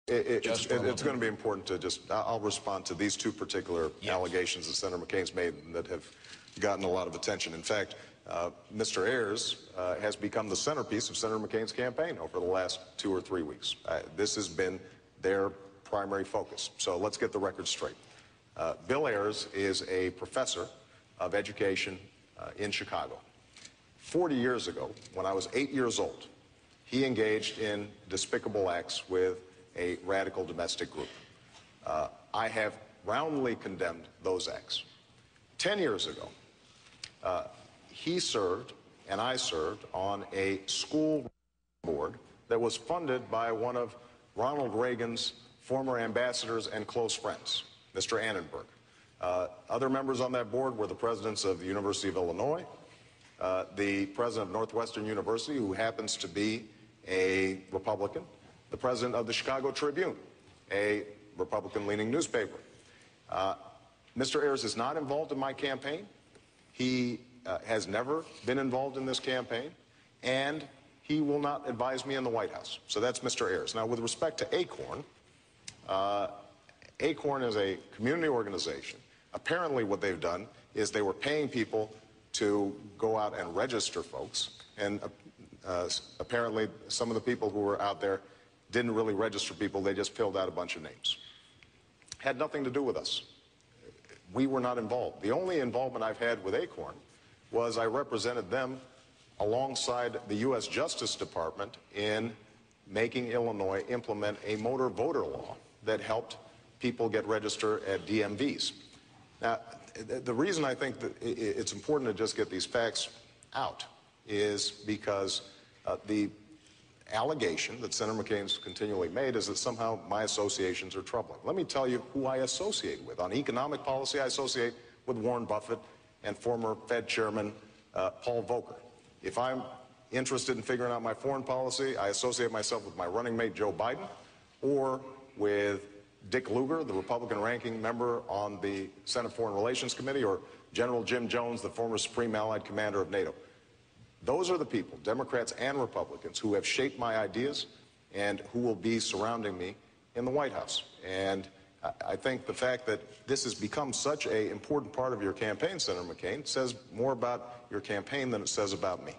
It's going to be important to just, I'll respond to these two particular allegations that Senator McCain's made that have gotten a lot of attention. In fact, Mr. Ayers has become the centerpiece of Senator McCain's campaign over the last 2 or 3 weeks. This has been their primary focus. So let's get the record straight. Bill Ayers is a professor of education in Chicago. 40 years ago, when I was 8 years old, he engaged in despicable acts with a radical domestic group. I have roundly condemned those acts. 10 years ago, he served and I served on a school board that was funded by one of Ronald Reagan's former ambassadors and close friends, Mr. Annenberg. Other members on that board were the presidents of the University of Illinois, the president of Northwestern University, who happens to be a Republican, the president of the Chicago Tribune, a Republican-leaning newspaper. Mr. Ayers is not involved in my campaign. He has never been involved in this campaign, and he will not advise me in the White House. So that's Mr. Ayers. Now, with respect to Acorn, Acorn is a community organization. Apparently what they've done is they were paying people to go out and register folks, and apparently some of the people who were out there didn't really register people. They just filled out a bunch of names. Had nothing to do with us. We were not involved. The only involvement I've had with Acorn was I represented them alongside the U.S. Justice Department in making Illinois implement a motor voter law that helped people get registered at DMVs. Now, the reason I think that it's important to just get these facts out is because the allegation that Senator McCain's continually made is that somehow my associations are troubling. Let me tell you who I associate with. On economic policy, I associate with Warren Buffett and former Fed Chairman Paul Volcker. If I'm interested in figuring out my foreign policy, I associate myself with my running mate Joe Biden or with Dick Lugar, the Republican ranking member on the Senate Foreign Relations Committee, or General Jim Jones, the former Supreme Allied Commander of NATO. Those are the people, Democrats and Republicans, who have shaped my ideas and who will be surrounding me in the White House. And I think the fact that this has become such an important part of your campaign, Senator McCain, says more about your campaign than it says about me.